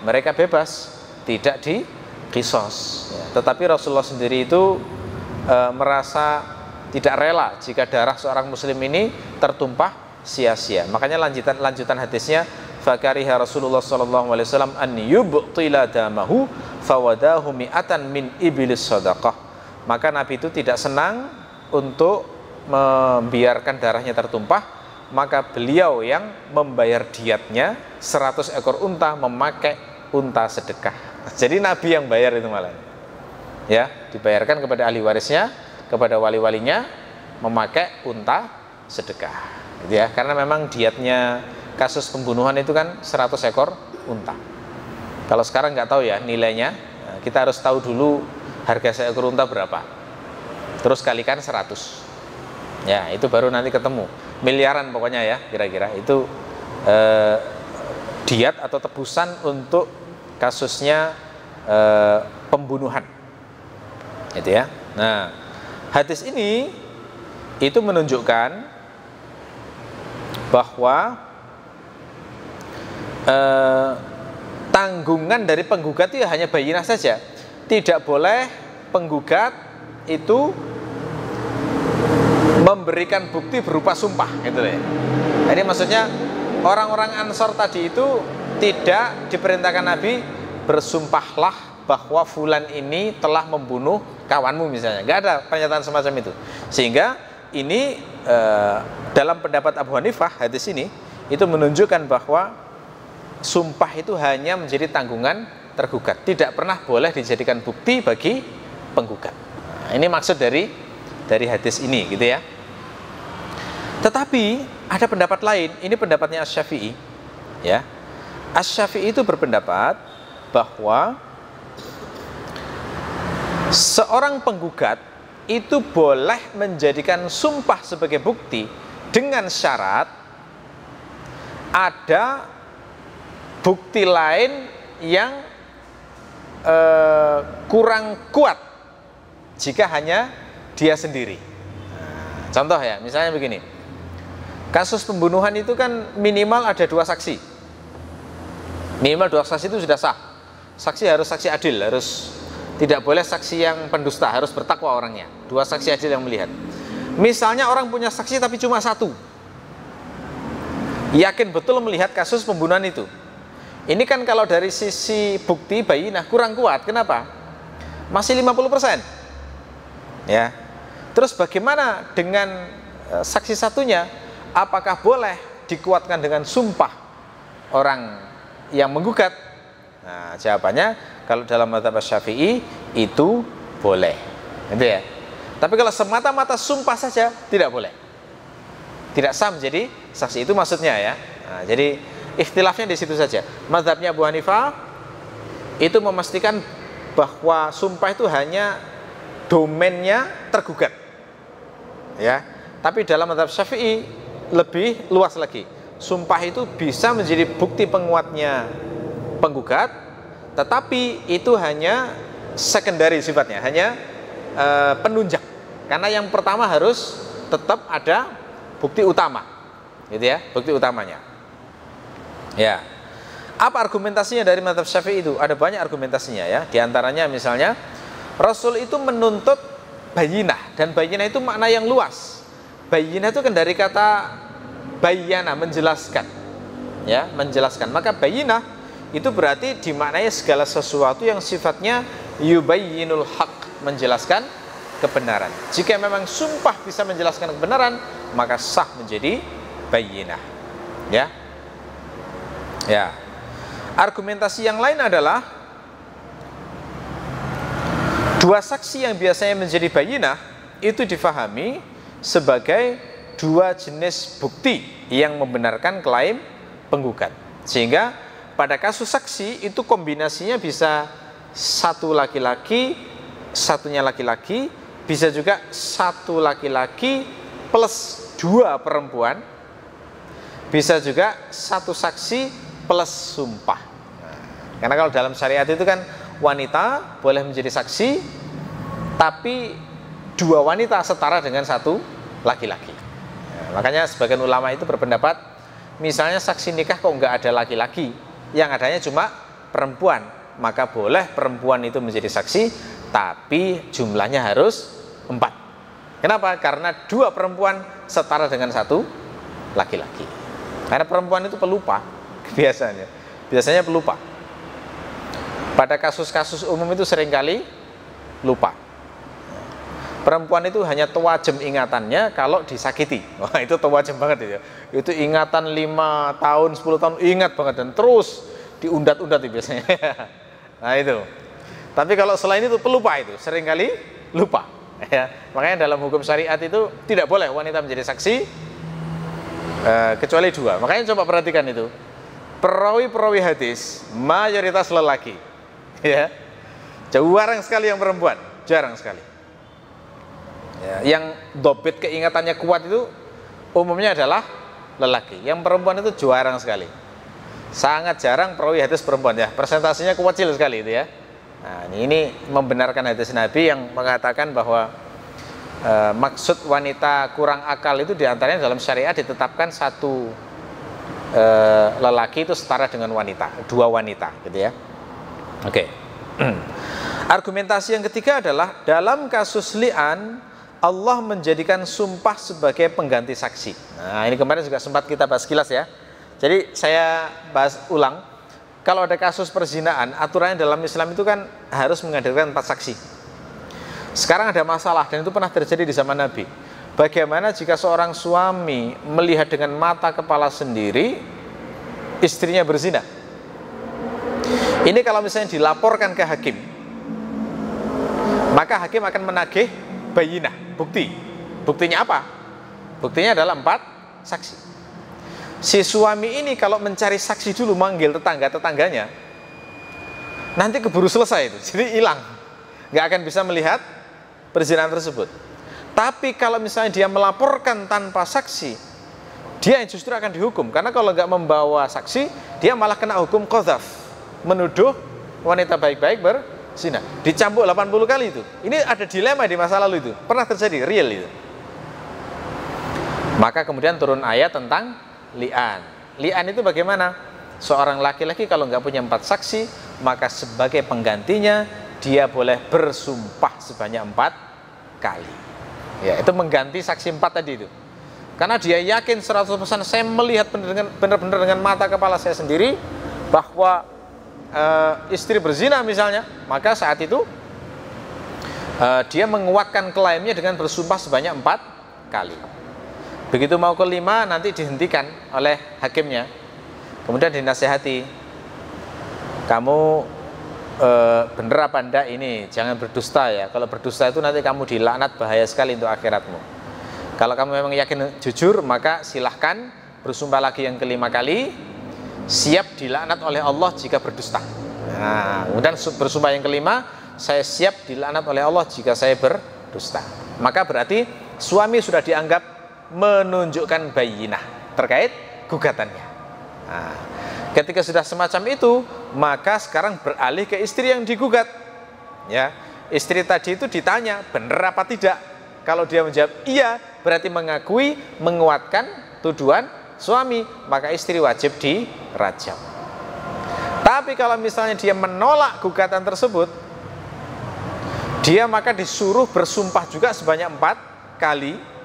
mereka bebas, tidak diqisas. Ya. Tetapi Rasulullah sendiri itu merasa tidak rela jika darah seorang Muslim ini tertumpah sia-sia. Makanya lanjutan hadisnya, fakariha Rasulullah SAW an yubtila damahu fawadahu mi'atan min ibilis sadaqah. Maka Nabi itu tidak senang untuk membiarkan darahnya tertumpah, maka beliau yang membayar diatnya 100 ekor unta memakai unta sedekah. Jadi Nabi yang bayar itu malah. Ya, dibayarkan kepada ahli warisnya, kepada wali-walinya memakai unta sedekah. Gitu ya, karena memang diatnya kasus pembunuhan itu kan 100 ekor unta. Kalau sekarang nggak tahu ya nilainya, kita harus tahu dulu harga seekor unta berapa. Terus kalikan 100. Ya, itu baru nanti ketemu. Miliaran pokoknya ya, kira-kira. Itu diat atau tebusan untuk kasusnya pembunuhan. Gitu ya. Nah, hadis ini itu menunjukkan bahwa tanggungan dari penggugat itu hanya bayinah saja. Tidak boleh penggugat itu memberikan bukti berupa sumpah, gitu ya. Jadi maksudnya orang-orang Ansor tadi itu tidak diperintahkan Nabi bersumpahlah bahwa fulan ini telah membunuh kawanmu misalnya. Nggak ada pernyataan semacam itu. Sehingga ini dalam pendapat Abu Hanifah, hadis ini itu menunjukkan bahwa sumpah itu hanya menjadi tanggungan tergugat, tidak pernah boleh dijadikan bukti bagi penggugat. Nah, ini maksud dari hadis ini, gitu ya. Tetapi ada pendapat lain. Ini pendapatnya Asy-Syafi'i, ya. Asy-Syafi'i itu berpendapat bahwa seorang penggugat itu boleh menjadikan sumpah sebagai bukti dengan syarat ada bukti lain yang kurang kuat jika hanya dia sendiri. Contoh ya, misalnya begini. Kasus pembunuhan itu kan minimal ada 2 saksi. Minimal 2 saksi itu sudah sah. Saksi harus saksi adil, harus tidak boleh saksi yang pendusta, harus bertakwa orangnya. 2 saksi adil yang melihat. Misalnya orang punya saksi tapi cuma 1. Yakin betul melihat kasus pembunuhan itu. Ini kan kalau dari sisi bukti bayinah kurang kuat. Kenapa? Masih 50%. Ya. Terus bagaimana dengan saksi satunya? Apakah boleh dikuatkan dengan sumpah orang yang menggugat? Nah, jawabannya kalau dalam mazhab Syafi'i itu boleh. Gitu ya. Tapi kalau semata-mata sumpah saja tidak boleh. Tidak sah menjadi saksi, itu maksudnya ya. Nah, jadi ikhtilafnya di situ saja. Mazhabnya Abu Hanifah itu memastikan bahwa sumpah itu hanya domainnya tergugat. Ya. Tapi dalam mazhab Syafi'i lebih luas lagi. Sumpah itu bisa menjadi bukti penguatnya penggugat, tetapi itu hanya secondary sifatnya, hanya penunjang. Karena yang pertama harus tetap ada bukti utama, gitu ya, bukti utamanya. Ya, apa argumentasinya dari mazhab Syafi'i itu? Ada banyak argumentasinya ya. Di antaranya misalnya Rasul itu menuntut bayinah, dan bayinah itu makna yang luas. Bayinah itu kan dari kata bayana, menjelaskan. Ya, menjelaskan. Maka bayinah itu berarti dimaknai segala sesuatu yang sifatnya yubayyinul haq, menjelaskan kebenaran. Jika memang sumpah bisa menjelaskan kebenaran, maka sah menjadi bayyinah. Ya. Ya. Argumentasi yang lain adalah dua saksi yang biasanya menjadi bayyinah itu difahami sebagai dua jenis bukti yang membenarkan klaim penggugat. Sehingga pada kasus saksi itu kombinasinya bisa satu laki-laki, satunya laki-laki, bisa juga satu laki-laki plus dua perempuan, bisa juga satu saksi plus sumpah. Karena kalau dalam syariat itu kan wanita boleh menjadi saksi, tapi dua wanita setara dengan satu laki-laki. Makanya sebagian ulama itu berpendapat, misalnya saksi nikah kok nggak ada laki-laki, yang adanya cuma perempuan, maka boleh perempuan itu menjadi saksi, tapi jumlahnya harus 4. Kenapa? Karena dua perempuan setara dengan satu laki-laki. Karena perempuan itu pelupa biasanya pelupa. Pada kasus-kasus umum itu seringkali lupa. Perempuan itu hanya tawajem ingatannya kalau disakiti. Wah, itu tawajem banget itu. Itu ingatan 5 tahun, 10 tahun ingat banget dan terus diundat-undat itu biasanya. Nah, itu. Tapi kalau selain itu pelupa, itu seringkali lupa. Ya. Makanya dalam hukum syariat itu tidak boleh wanita menjadi saksi kecuali dua. Makanya coba perhatikan itu. Perawi-perawi hadis mayoritas lelaki. Ya. Jarang sekali yang perempuan, jarang sekali. Ya, yang dobit keingatannya kuat itu umumnya adalah lelaki. Yang perempuan itu jarang sekali. Sangat jarang perawi hadis perempuan ya. Persentasenya kecil sekali itu ya. Nah, ini membenarkan hadis Nabi yang mengatakan bahwa maksud wanita kurang akal itu diantaranya dalam syariat ditetapkan satu lelaki itu setara dengan wanita, dua wanita gitu ya. Oke. Argumentasi yang ketiga adalah dalam kasus li'an Allah menjadikan sumpah sebagai pengganti saksi. Nah, ini kemarin juga sempat kita bahas sekilas ya. Jadi saya bahas ulang. Kalau ada kasus perzinaan, aturannya dalam Islam itu kan harus menghadirkan 4 saksi. Sekarang ada masalah dan itu pernah terjadi di zaman Nabi. Bagaimana jika seorang suami melihat dengan mata kepala sendiri istrinya berzina? Ini kalau misalnya dilaporkan ke hakim, maka hakim akan menagih bayinah, bukti. Buktinya apa? Buktinya adalah 4 saksi. Si suami ini kalau mencari saksi dulu, manggil tetangga-tetangganya, nanti keburu selesai itu, jadi hilang, nggak akan bisa melihat perzinahan tersebut. Tapi kalau misalnya dia melaporkan tanpa saksi, dia yang justru akan dihukum, karena kalau nggak membawa saksi, dia malah kena hukum qadzaf, menuduh wanita baik-baik berzina, dicambuk 80 kali itu. Ini ada dilema di masa lalu itu, pernah terjadi, real itu. Maka kemudian turun ayat tentang li'an. Li'an itu bagaimana? Seorang laki-laki kalau nggak punya 4 saksi, maka sebagai penggantinya dia boleh bersumpah sebanyak 4 kali. Ya, itu mengganti saksi 4 tadi itu. Karena dia yakin 100% saya melihat benar-benar dengan mata kepala saya sendiri bahwa istri berzina misalnya, maka saat itu dia menguatkan klaimnya dengan bersumpah sebanyak 4 kali. Begitu mau kelima nanti dihentikan oleh hakimnya, kemudian dinasihati, kamu bener apa enggak ini, jangan berdusta ya, kalau berdusta itu nanti kamu dilaknat, bahaya sekali untuk akhiratmu. Kalau kamu memang yakin jujur, maka silahkan bersumpah lagi yang kelima kali, siap dilaknat oleh Allah jika berdusta. Nah, kemudian bersumpah yang kelima, saya siap dilaknat oleh Allah jika saya berdusta. Maka berarti suami sudah dianggap menunjukkan bayinah terkait gugatannya. Nah, ketika sudah semacam itu, maka sekarang beralih ke istri yang digugat. Ya, istri tadi itu ditanya benar apa tidak. Kalau dia menjawab iya, berarti mengakui, menguatkan tuduhan suami, maka istri wajib dirajam. Tapi kalau misalnya dia menolak gugatan tersebut, dia maka disuruh bersumpah juga sebanyak 4 kali.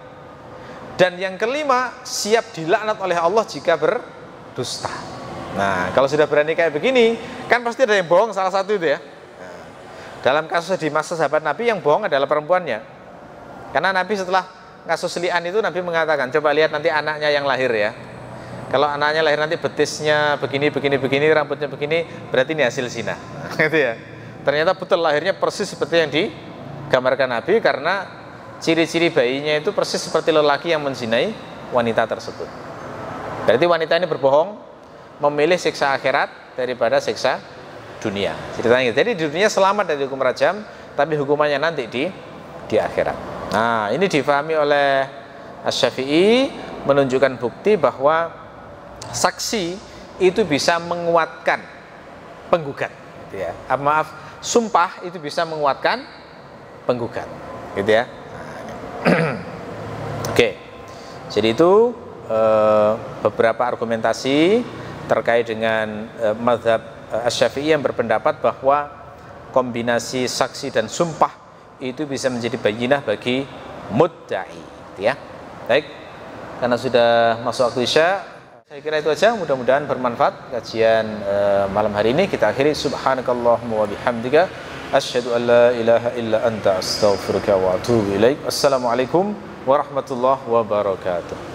Dan yang kelima, siap dilaknat oleh Allah jika berdusta. Nah, kalau sudah berani kayak begini, kan pasti ada yang bohong salah satu itu ya. Nah, dalam kasus di masa sahabat Nabi yang bohong adalah perempuannya. Karena Nabi setelah kasus li'an itu Nabi mengatakan, coba lihat nanti anaknya yang lahir ya. Kalau anaknya lahir nanti betisnya begini, rambutnya begini, berarti ini hasil zina. Gitu ya. Ternyata betul lahirnya persis seperti yang digambarkan Nabi, karena ciri-ciri bayinya itu persis seperti lelaki yang menzinai wanita tersebut. Berarti wanita ini berbohong, memilih siksa akhirat daripada siksa dunia. Ceritanya gitu. Jadi di dunia selamat dari hukum rajam, tapi hukumannya nanti di akhirat. Nah, ini difahami oleh Asy-Syafi'i, menunjukkan bukti bahwa saksi itu bisa menguatkan penggugat, gitu ya. Maaf, sumpah itu bisa menguatkan penggugat, gitu ya. Oke, jadi itu beberapa argumentasi terkait dengan mazhab Asy-Syafi'i yang berpendapat bahwa kombinasi saksi dan sumpah itu bisa menjadi bayyinah bagi mudda'i, gitu ya. Baik, karena sudah masuk waktu Isya, saya kira itu aja. Mudah-mudahan bermanfaat kajian malam hari ini. Kita akhiri, subhanakallahumma wa bihamdika asyhadu an la ilaha illa anta astaghfiruka wa atubu ilaik. Assalamualaikum warahmatullahi wabarakatuh.